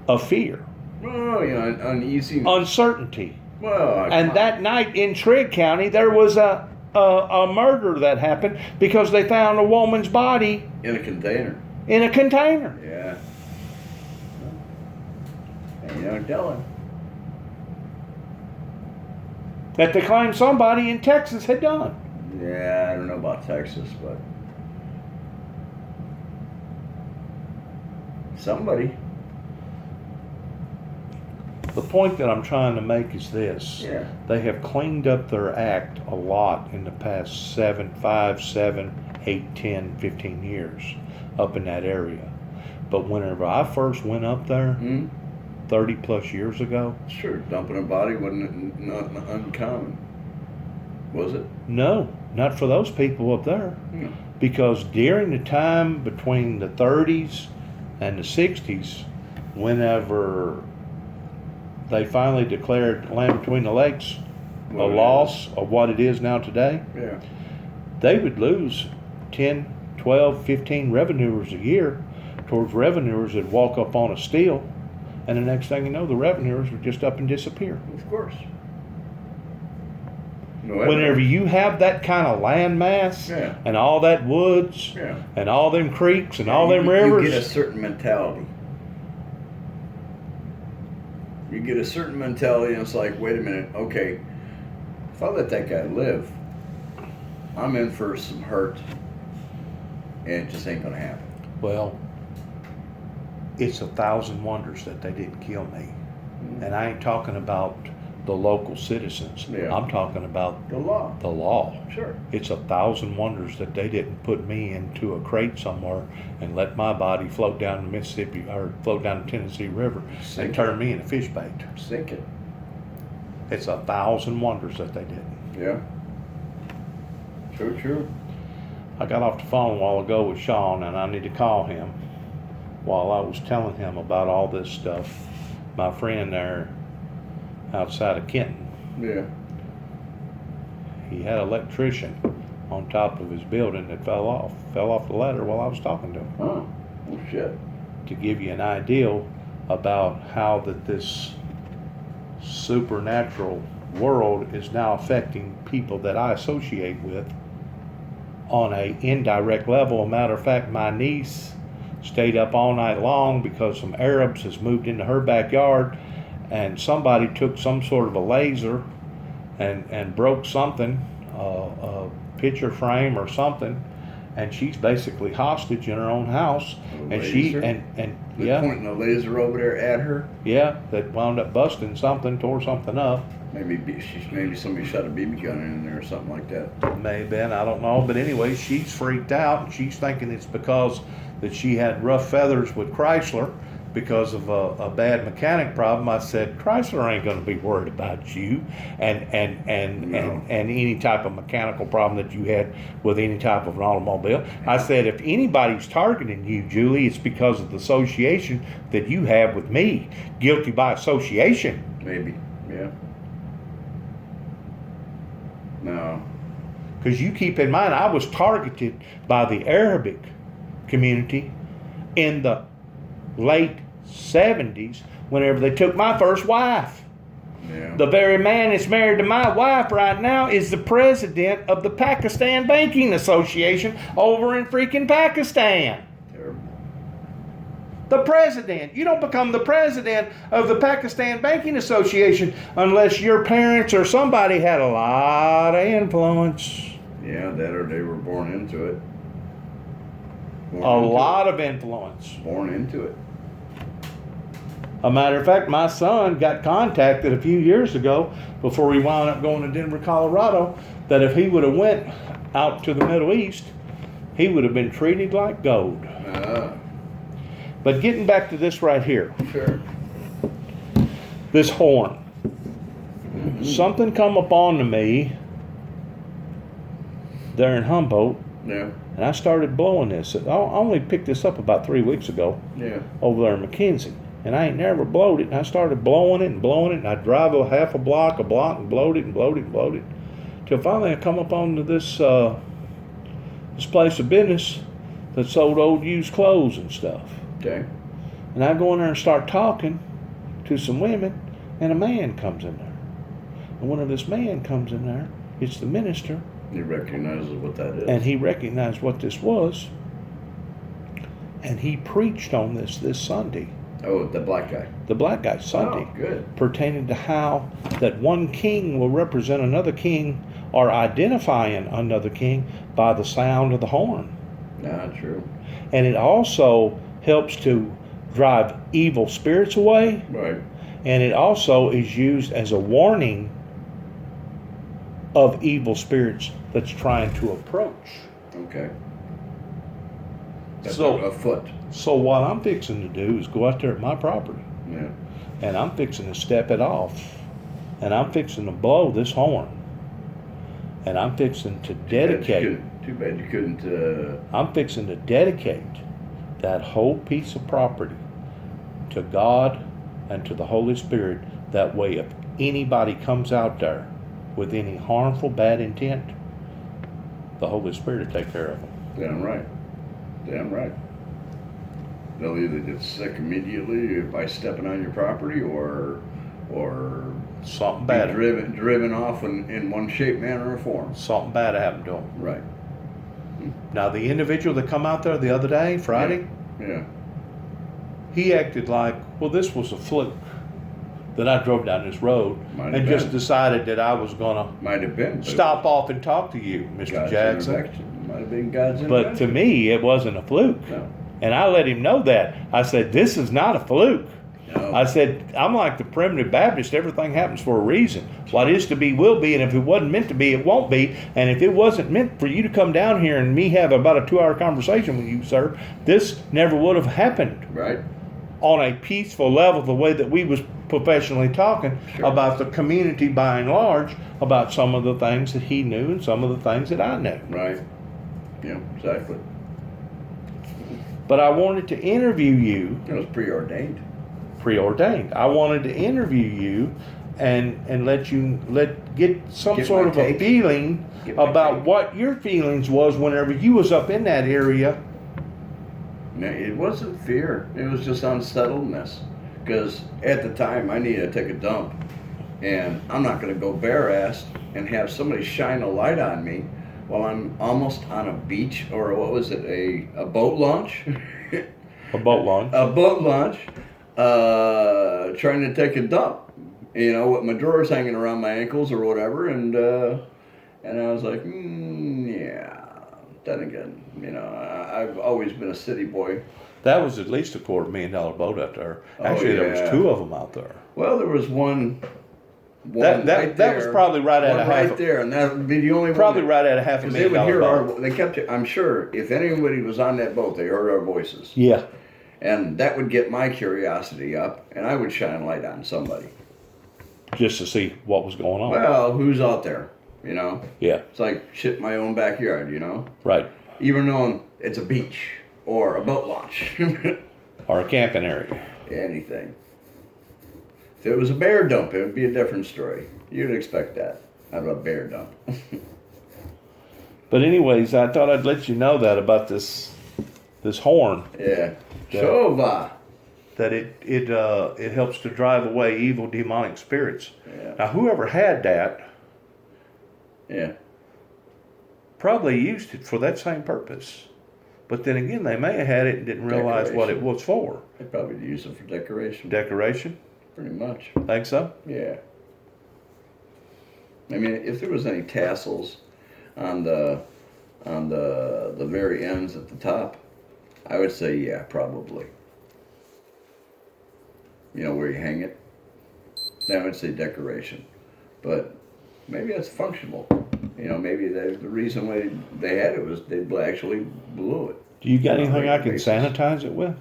of fear, Oh, uneasy. uncertainty. Well, And that night in Trigg County, there was a murder that happened because they found a woman's body in a container. in a container. Yeah. And you don't tell him. That they claimed somebody in Texas had done. Yeah, I don't know about Texas, but somebody. The point that I'm trying to make is this. Yeah. They have cleaned up their act a lot in the past 5, 7, 8, 10, 15 years up in that area. But whenever I first went up there 30 plus years ago, Sure, dumping a body wasn't not uncommon, was it? no, not for those people up there. No. Because during the time between the 30s and the 60s, whenever they finally declared Land Between the Lakes a What it loss of what it is now today, Yeah. they would lose 10, 12, 15 revenuers a year towards revenuers that walk up on a steel, and the next thing you know, the revenuers would just up and disappear. Of course. No, Whenever you have that kind of land mass Yeah. and all that woods Yeah. and all them creeks and all them You rivers, get a certain mentality. You get a certain mentality, and it's like, wait a minute, okay, if I let that guy live, I'm in for some hurt, and it just ain't gonna happen. well, it's 1,000 wonders that they didn't kill me. And I ain't talking about the local citizens. Yeah. I'm talking about The law. the law. Sure. It's 1,000 wonders that they didn't put me into a crate somewhere and let my body float down the Mississippi or float down the Tennessee River Sink and turn me into fish bait. Sink it. It's 1,000 wonders that they didn't. Yeah. True. I got off the phone a while ago with Sean, and I need to call him while I was telling him about all this stuff. My friend there outside of Kenton, Yeah. he had an electrician on top of his building that fell off the ladder while I was talking to him. Oh, well, shit. to give you an idea about how that this supernatural world is now affecting people that I associate with on a indirect level. A matter of fact, my niece stayed up all night long because some Arabs has moved into her backyard, and somebody took some sort of a laser and broke something, a picture frame or something, and she's basically hostage in her own house. A And laser? They're yeah, pointing a laser over there at her. yeah, that wound up busting something, tore something up. Maybe somebody shot a BB gun in there or something like that. Maybe, I don't know. But anyway, she's freaked out, and she's thinking it's because that she had rough feathers with Chrysler because of a bad mechanic problem. I said, Chrysler ain't going to be worried about you and any type of mechanical problem that you had with any type of an automobile. I said, if anybody's targeting you, Julie, it's because of the association that you have with me. Guilty by association. Maybe, yeah. No. Because you keep in mind, I was targeted by the Arabic community in the late 70s whenever they took my first wife. Yeah. The very man that's married to my wife right now is the president of the Pakistan Banking Association over in freaking Pakistan. Terrible. The president. You don't become the president of the Pakistan Banking Association unless your parents or somebody had a lot of influence. Yeah, that or they were born into it. A lot of influence. Born into it. A matter of fact, my son got contacted a few years ago before he wound up going to Denver, Colorado, that if he would have went out to the Middle East, he would have been treated like gold. But getting back to this right here, Sure. this horn. Something come upon to me there in Humboldt, Yeah. and I started blowing this. I only picked this up about 3 weeks ago Yeah. over there in McKenzie. And I ain't never blowed it, and I started blowing it, and I'd drive a half a block, and blowed it, and blowed it, and blowed it. Till finally I come up onto this place of business that sold old used clothes and stuff. Okay. And I go in there and start talking to some women, and a man comes in there. And when this man comes in there, it's the minister, He recognizes what that is. and he recognized what this was, and he preached on this Sunday. Oh, the black guy. The black guy, Sunday. Oh, good. Pertaining to how that one king will represent another king or identifying another king by the sound of the horn. Nah, true. And it also helps to drive evil spirits away, Right. and it also is used as a warning of evil spirits that's trying to approach. Okay. That's So- a foot. So what I'm fixing to do is go out there at my property, Yeah. and I'm fixing to step it off, and I'm fixing to blow this horn, and I'm fixing to dedicate. Too bad you couldn't. I'm fixing to dedicate that whole piece of property to God and to the Holy Spirit. That way, if anybody comes out there with any harmful, bad intent, the Holy Spirit will take care of them. Damn right. Damn right. They'll either get sick immediately by stepping on your property, or Something be bad. driven off in one shape, manner, or form. Something bad happened to them. Right. Now, the individual that come out there the other day, Friday, Yeah. he acted like, well, this was a fluke that I drove down this road Might and have just been. decided that I was going to Might have been. But stop off and talk to you, Mr. God's Jackson. intervention. Might have been God's But to intervention. me, it wasn't a fluke. No. And I let him know that. I said, this is not a fluke. No. I said, I'm like the primitive Baptist. Everything happens for a reason. What is to be will be, and if it wasn't meant to be, it won't be. And if it wasn't meant for you to come down here and me have about a 2-hour conversation with you, sir, this never would have happened Right. on a peaceful level, the way that we was professionally talking Sure. about the community by and large, about some of the things that he knew and some of the things that I knew. Right. Yeah. Exactly. But I wanted to interview you. It was preordained. Preordained. I wanted to interview you and get some Get sort my of a take. feeling Get my about take. what your feelings was whenever you was up in that area It wasn't fear. It was just unsettledness. Because at the time, I needed to take a dump. And I'm not going to go bare-assed and have somebody shine a light on me while I'm almost on a beach, or what was it, a boat launch? A boat launch. A boat launch, trying to take a dump. You know, with my drawers hanging around my ankles or whatever. And I was like, yeah. Then again, you know, I've always been a city boy. That was at least $250,000 boat out there. Actually, there was two of them out there. Well, there was one that right there, was probably right at a half. Right there, and that would be the only probably one. Right at a $500,000 boat. They kept it. I'm sure if anybody was on that boat, they heard our voices. Yeah. And that would get my curiosity up, and I would shine a light on somebody. Just to see what was going on. Well, who's out there? You know? Yeah. It's like shit in my own backyard, you know? Right. Even though it's a beach or a boat launch. Or a camping area. Anything. If it was a bear dump, it would be a different story. You'd expect that out of a bear dump. But anyways, I thought I'd let you know that about this horn. Yeah. Shova. That it helps to drive away evil demonic spirits. Yeah. Now whoever had that Yeah. probably used it for that same purpose. But then again, they may have had it and didn't realize what it was for. They probably use it for decoration. Decoration? Pretty much. Think so? Yeah. I mean, if there was any tassels on the very ends at the top, I would say yeah, probably. You know, where you hang it. Then I would say decoration. But maybe that's functional. You know, maybe the reason why they had it was they actually blew it. Do you got anything I can sanitize it with?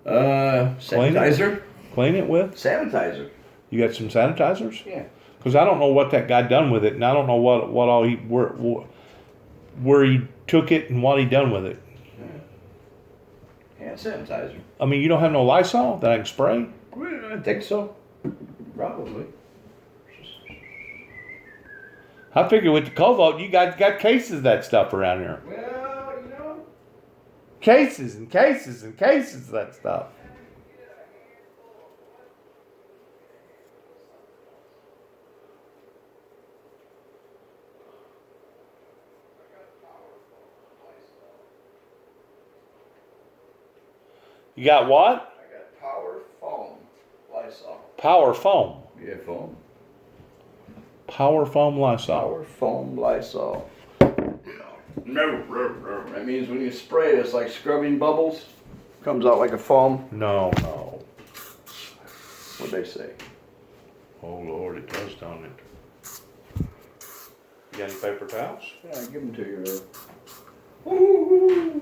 Sanitizer? Clean it with? Sanitizer. You got some sanitizers? Yeah. Because I don't know what that guy done with it, and I don't know what all where he took it and what he done with it. Hand sanitizer. I mean, you don't have no Lysol that I can spray? Well, I think so. Probably. I figure with the cobalt, you got cases of that stuff around here. Well, you know. Cases and cases and cases of that stuff. You got what? I got Power Foam Lysol. Power foam. Yeah, foam. Power foam Lysol. Power Foam Lysol. That means when you spray it, it's like scrubbing bubbles. Comes out like a foam. No. What'd they say? Oh Lord, it does, don't it? You got any paper towels? Yeah, give them to you. Woo-hoo-hoo.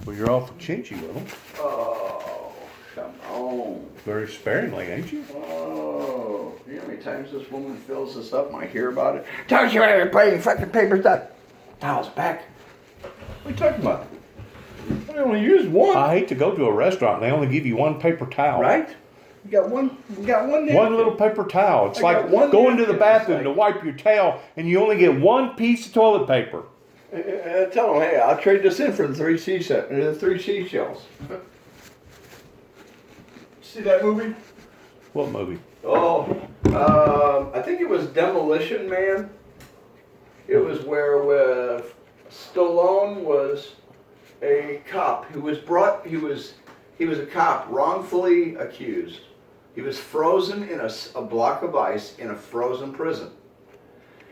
Well, you're awful chinchy with them. Oh, come on. Very sparingly, ain't you? Oh, you know how many times this woman fills this up and I hear about it? Don't you ever putting fucking papers up? Towels back. What are you talking about? I only used one. I hate to go to a restaurant and they only give you one paper towel. Right? You got one napkin. One little paper towel. It's I got like one going to the napkin. bathroom It's to like- wipe your tail and you only get one piece of toilet paper. Tell them, hey, I'll trade this in for the three seashells. See that movie? What movie? Oh, I think it was Demolition Man. It was where Stallone was a cop who was brought. He was a cop wrongfully accused. He was frozen in a block of ice in a frozen prison,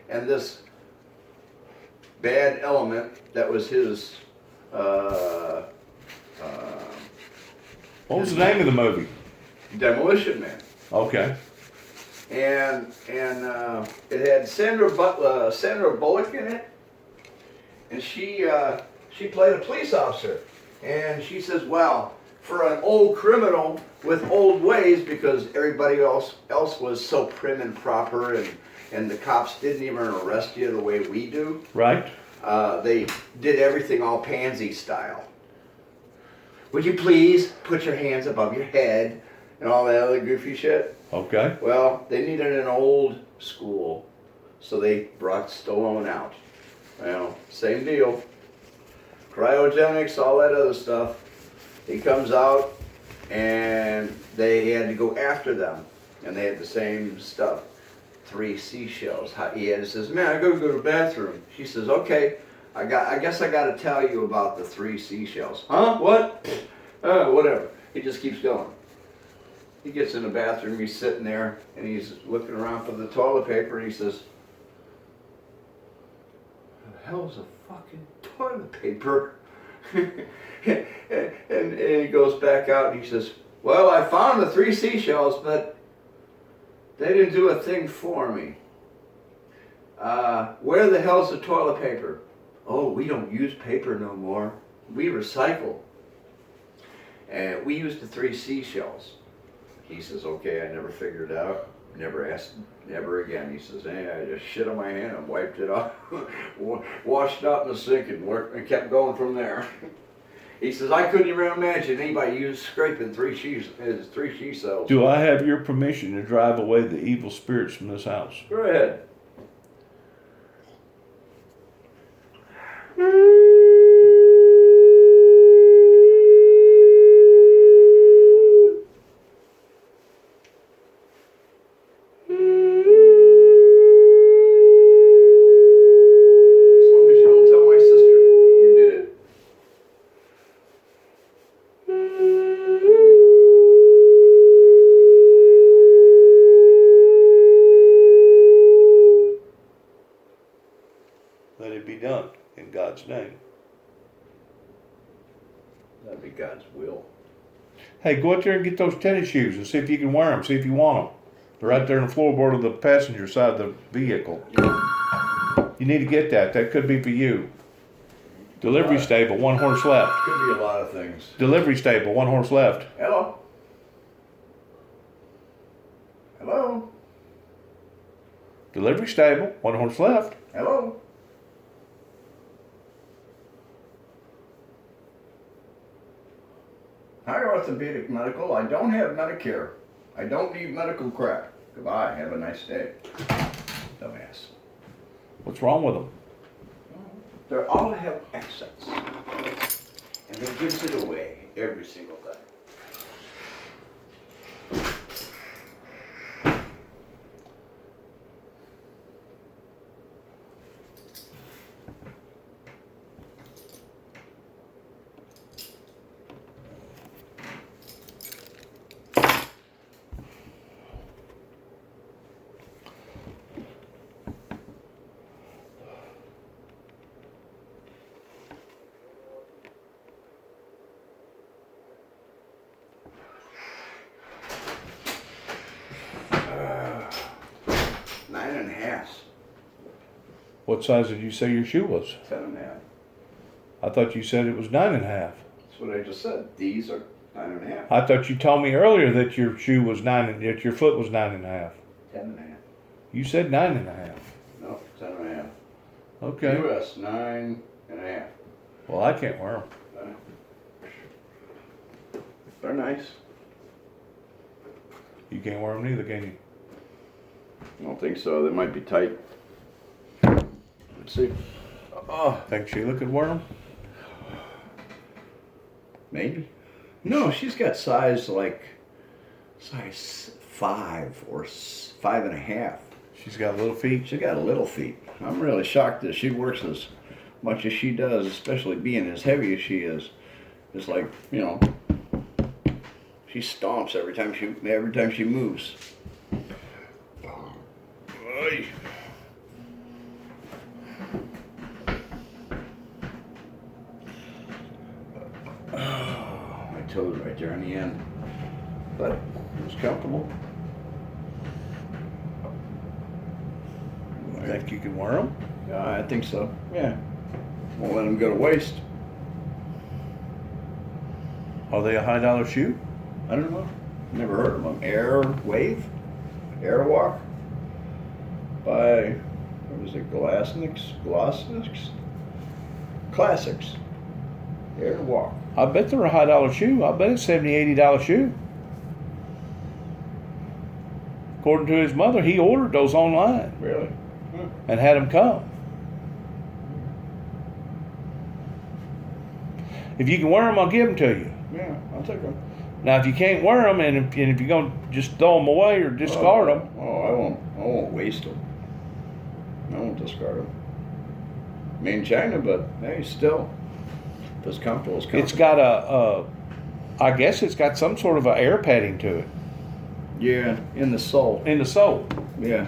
and this bad element that was his. What was the name of the movie? Demolition Man. Okay. And it had Sandra Bullock in it, and she played a police officer, and she says, "Well, for an old criminal with old ways, because everybody else was so prim and proper, and the cops didn't even arrest you the way we do. Right. They did everything all pansy style. Would you please put your hands above your head and all that other goofy shit?" Okay. Well, they needed an old school, so they brought Stallone out. Well, same deal. cryogenics, all that other stuff. He comes out, and they had to go after them, and they had the same stuff. 3 seashells. He says, man, I gotta go to the bathroom. She says, okay, I guess I gotta tell you about the 3 seashells. Huh? What? Whatever. He just keeps going. He gets in the bathroom, he's sitting there, and he's looking around for the toilet paper, and he says, what the hell's a fucking toilet paper? and he goes back out, and he says, well, I found the 3 seashells, but they didn't do a thing for me. Where the hell's the toilet paper? Oh, we don't use paper no more. We recycle. And we use the 3 seashells. He says, okay, I never figured it out. Never asked, never again. He says, hey, I just shit on my hand and wiped it off. Washed it out in the sink and kept going from there. He says, I couldn't even imagine anybody scraping 3 she cells. Do I have your permission to drive away the evil spirits from this house? Go ahead. Let it be done in God's name. That'd be God's will. Hey, go out there and get those tennis shoes and see if you can wear them. See if you want them. They're right there on the floorboard of the passenger side of the vehicle. You need to get that. That could be for you. Delivery stable, 1 horse left. Could be a lot of things. Delivery stable, 1 horse left. Hello? Hello? Delivery stable, 1 horse left. Hello? Hi, Orthopedic Medical. I don't have Medicare. I don't need medical crap. Goodbye. Have a nice day. Dumbass. What's wrong with them? They all have accents. And they gives it away every single day. What size did you say your shoe was? 10.5. I thought you said it was 9.5. That's what I just said. These are 9.5. I thought you told me earlier that your shoe was 9 and that your foot was 9.5. 10.5. You said 9.5. No, 10.5. Okay. US 9.5. Well, I can't wear them. They're nice. You can't wear them neither, can you? I don't think so. They might be tight. Let's see. Oh, think Sheila could wear them? Maybe. No, she's got size 5 or 5.5. She's got little feet. She got little feet. I'm really shocked that she works as much as she does, especially being as heavy as she is. It's like, she stomps every time she moves. Oy. My toes right there on the end, but it was comfortable. Think you can wear them? I think so. Yeah. Won't let them go to waste. Are they a high-dollar shoe? I don't know. Never heard of them. Airwalk by, what was it, Goliaths? Classics. Airwalk. I bet they're a high-dollar shoe. I bet it's $70, $80 shoe. According to his mother, he ordered those online. Really? And had them come. If you can wear them, I'll give them to you. Yeah, I'll take them. Now, if you can't wear them, and if you're going to just throw them away or discard them. Oh, I won't waste them. I won't discard them. Made in China, but hey, still, if it's comfortable, it's comfortable. It's got I guess it's got some sort of a air padding to it. Yeah, in the sole. In the sole. Yeah.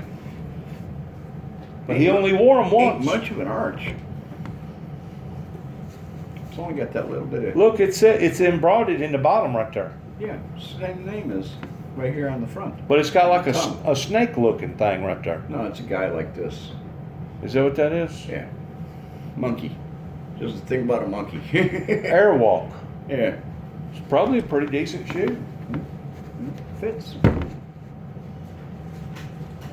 But he only wore them once. Ain't much of an arch. It's only got that little bit of. Look, it's embroidered in the bottom right there. Yeah, same name as right here on the front. But it's got like a snake-looking thing right there. No, it's a guy like this. Is that what that is? Yeah. Monkey. Just think about a monkey. Airwalk. Yeah. It's probably a pretty decent shoe. Fits.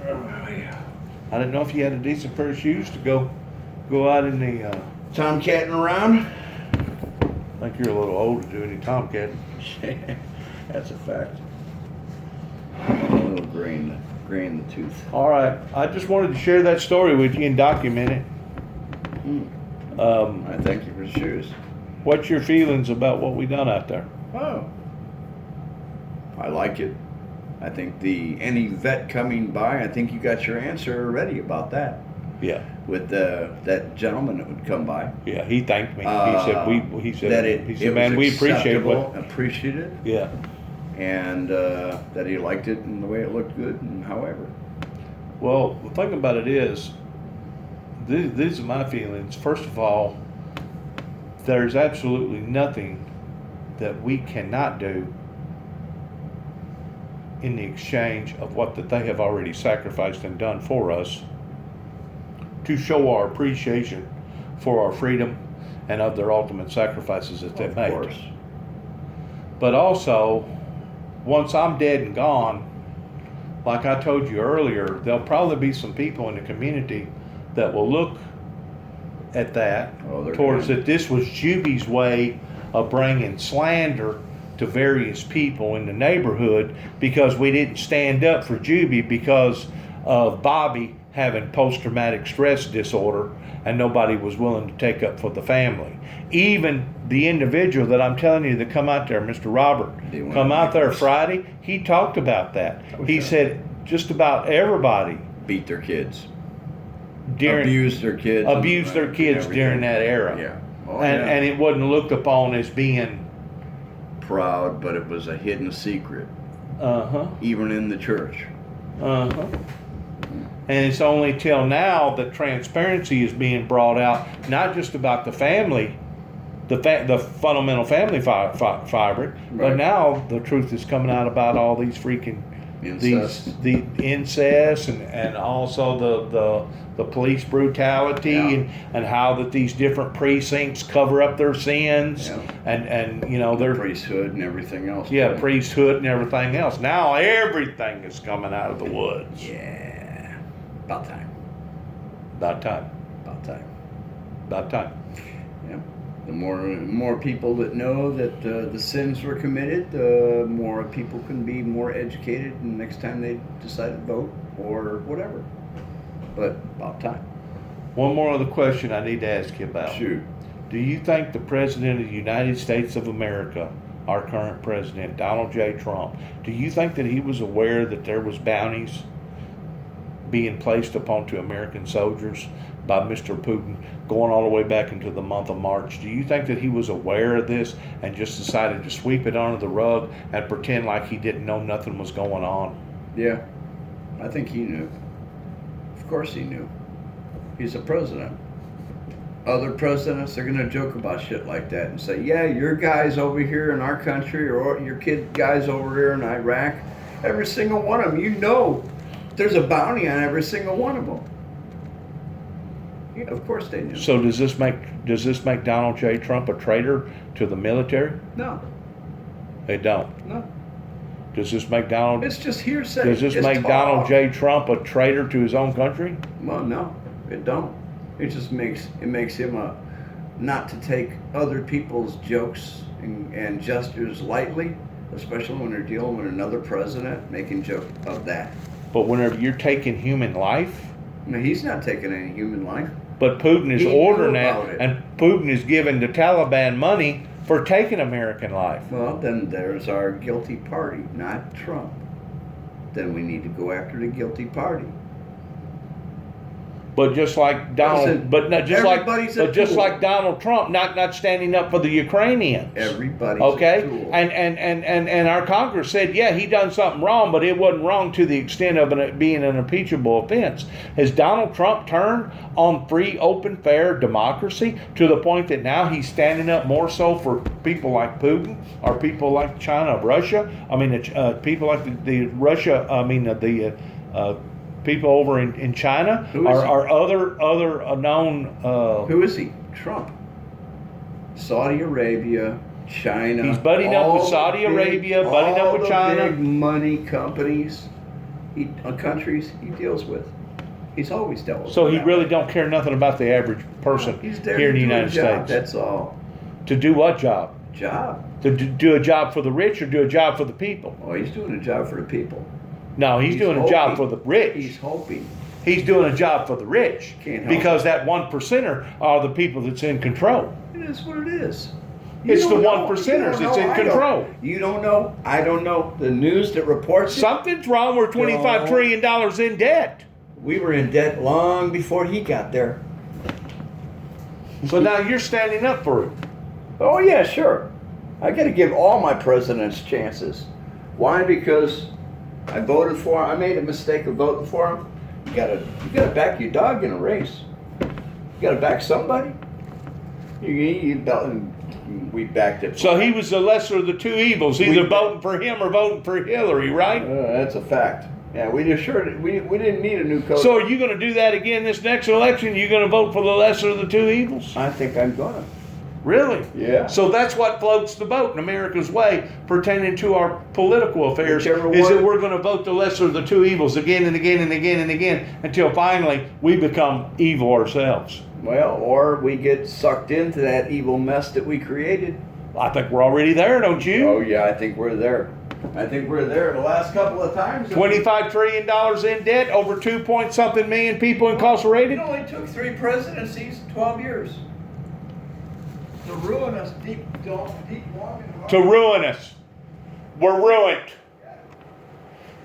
I didn't know if you had a decent pair of shoes to go out in the. Tomcatting around. I think you're a little old to do any tomcatting. That's a fact. A little gray in the tooth. All right, I just wanted to share that story with you and document it. I thank you for the shoes. What's your feelings about what we done out there? Oh, I like it. I think any vet coming by, I think you got your answer already about that. Yeah. With that gentleman that would come by. Yeah, he thanked me. He said it man, we appreciate appreciated. Yeah. And that he liked it and the way it looked good and however. Well, the thing about it is, these are my feelings. First of all, there's absolutely nothing that we cannot do in the exchange of what that they have already sacrificed and done for us to show our appreciation for our freedom and of their ultimate sacrifices that they made. Of course. But also, once I'm dead and gone, like I told you earlier, there'll probably be some people in the community that will look at that towards that this was Juby's way of bringing slander to various people in the neighborhood because we didn't stand up for Juby because of Bobby having post-traumatic stress disorder and nobody was willing to take up for the family. Even the individual that I'm telling you that come out there, Mr. Robert, come out there Friday, he talked about that. He said just about everybody beat their kids. Abused their kids during that era. Yeah. And it wasn't looked upon as being proud, but it was a hidden secret. Even in the church. And it's only till now that transparency is being brought out, not just about the family, the fundamental family fabric, but now the truth is coming out about all these freaking the incest and also the police brutality and how that these different precincts cover up their sins and you know their priesthood and everything else. Yeah, priesthood and everything else. Now everything is coming out of the woods. Yeah. About time. About time. About time. About time. Yeah. The more people that know that the sins were committed, the more people can be more educated and next time they decide to vote or whatever. But about time. One more other question I need to ask you about. Shoot. Do you think the President of the United States of America, our current president, Donald J. Trump, do you think that he was aware that there was bounties being placed upon to American soldiers by Mr. Putin going all the way back into the month of March? Do you think that he was aware of this and just decided to sweep it under the rug and pretend like he didn't know nothing was going on? Yeah, I think he knew. Of course he knew. He's a president. Other presidents are going to joke about shit like that and say, yeah, your guys over here in our country or your guys over here in Iraq, every single one of them, you know there's a bounty on every single one of them. Yeah, of course they knew. So does this make Donald J. Trump a traitor to the military? No. It don't. No. Does this make Donald? It's just hearsay. Does this make Donald J. Trump a traitor to his own country? Well, no, it don't. It just makes him a not to take other people's jokes and gestures lightly, especially when they're dealing with another president making joke of that. But whenever you're taking human life, no, he's not taking any human life. But Putin is ordering that, and Putin is giving the Taliban money for taking American life. Well, then there's our guilty party, not Trump. Then we need to go after the guilty party. But just like Donald, Listen, but not just like, everybody's a but just tool. like Donald Trump, not standing up for the Ukrainians. Everybody's Okay, a tool. and our Congress said, yeah, he done something wrong, but it wasn't wrong to the extent of it being an impeachable offense. Has Donald Trump turned on free, open, fair democracy to the point that now he's standing up more so for people like Putin or people like China, Russia? I mean, people like the Russia. I mean, the people over in China are other known. Who is he? Trump. Saudi Arabia, China. He's buddying up with Saudi Arabia, buddying up with China. All the big money companies, countries he deals with. He's always dealt with. So he them. really don't care nothing about the average person He's there here in to the do a United job, States. That's all. To do what job? Job. To do a job for the rich or do a job for the people? Oh, he's doing a job for the people. No, he's doing a job for the rich. He's hoping. He's doing a job for the rich. Can't help because that 1%er are the people that's in control. It is what it is. It's the 1%ers that's in control. You don't know. I don't know. The news that reports it, Something's wrong. We're $25 trillion in debt. we were in debt long before he got there. So now you're standing up for it. Oh yeah, sure. I got to give all my presidents chances. Why? Because I voted for him. I made a mistake of voting for him. You gotta back your dog in a race. You gotta back somebody. We backed it. So he was the lesser of the two evils, either voting for him or voting for Hillary, right? That's a fact. Yeah, we didn't need a new coach. So are you going to do that again this next election? You're going to vote for the lesser of the two evils? I think I'm gonna. Really? Yeah. So that's what floats the boat in America's way pertaining to our political affairs, Whichever is one. that we're going to vote the lesser of the two evils again and again and again and again until finally we become evil ourselves. Well, or we get sucked into that evil mess that we created. I think we're already there, don't you? Oh yeah, I think we're there. I think we're there the last couple of times. $25 trillion in debt, over 2-point-something million people incarcerated. It only took 3 presidencies, 12 years. To ruin us deep, long and To ruin us. We're ruined.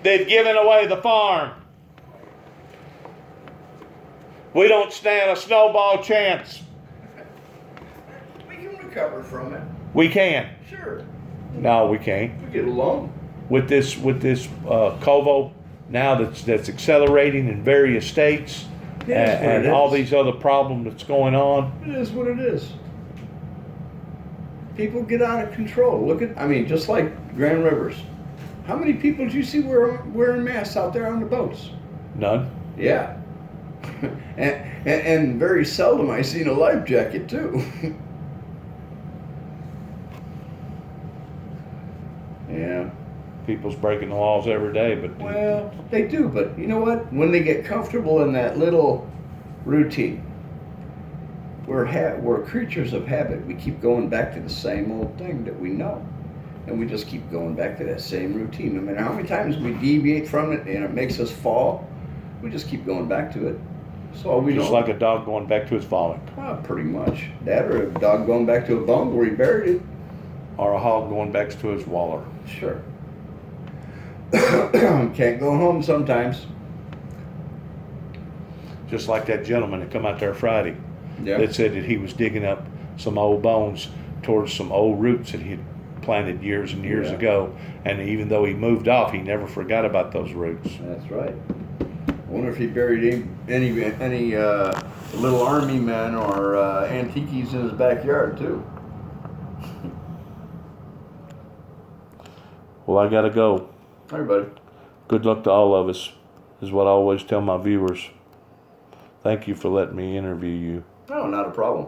They've given away the farm. We don't stand a snowball chance. We can recover from it. We can. Sure. No, we can't. We get along. With this COVID now that's accelerating in various states, and all these other problems that's going on. It is what it is. People get out of control. Just like Grand Rivers. How many people did you see wearing masks out there on the boats? None. Yeah. and very seldom I seen a life jacket too. Yeah. People's breaking the laws every day, but Well, they do, but you know what? When they get comfortable in that little routine, we're creatures of habit. We keep going back to the same old thing that we know. And we just keep going back to that same routine. No matter how many times we deviate from it and it makes us fall, we just keep going back to it. So we just don't. like a dog going back to his vomit, Well, pretty much. That or a dog going back to a bone where he buried it. or a hog going back to his waller. Sure. Can't go home sometimes. Just like that gentleman that come out there Friday Yeah. that said that he was digging up some old bones towards some old roots that he had planted years and years ago, and even though he moved off, he never forgot about those roots. That's right. I wonder if he buried any little army men or antiques in his backyard too. Well, I gotta go. All right, buddy. Good luck to all of us, is what I always tell my viewers. Thank you for letting me interview you. No, not a problem.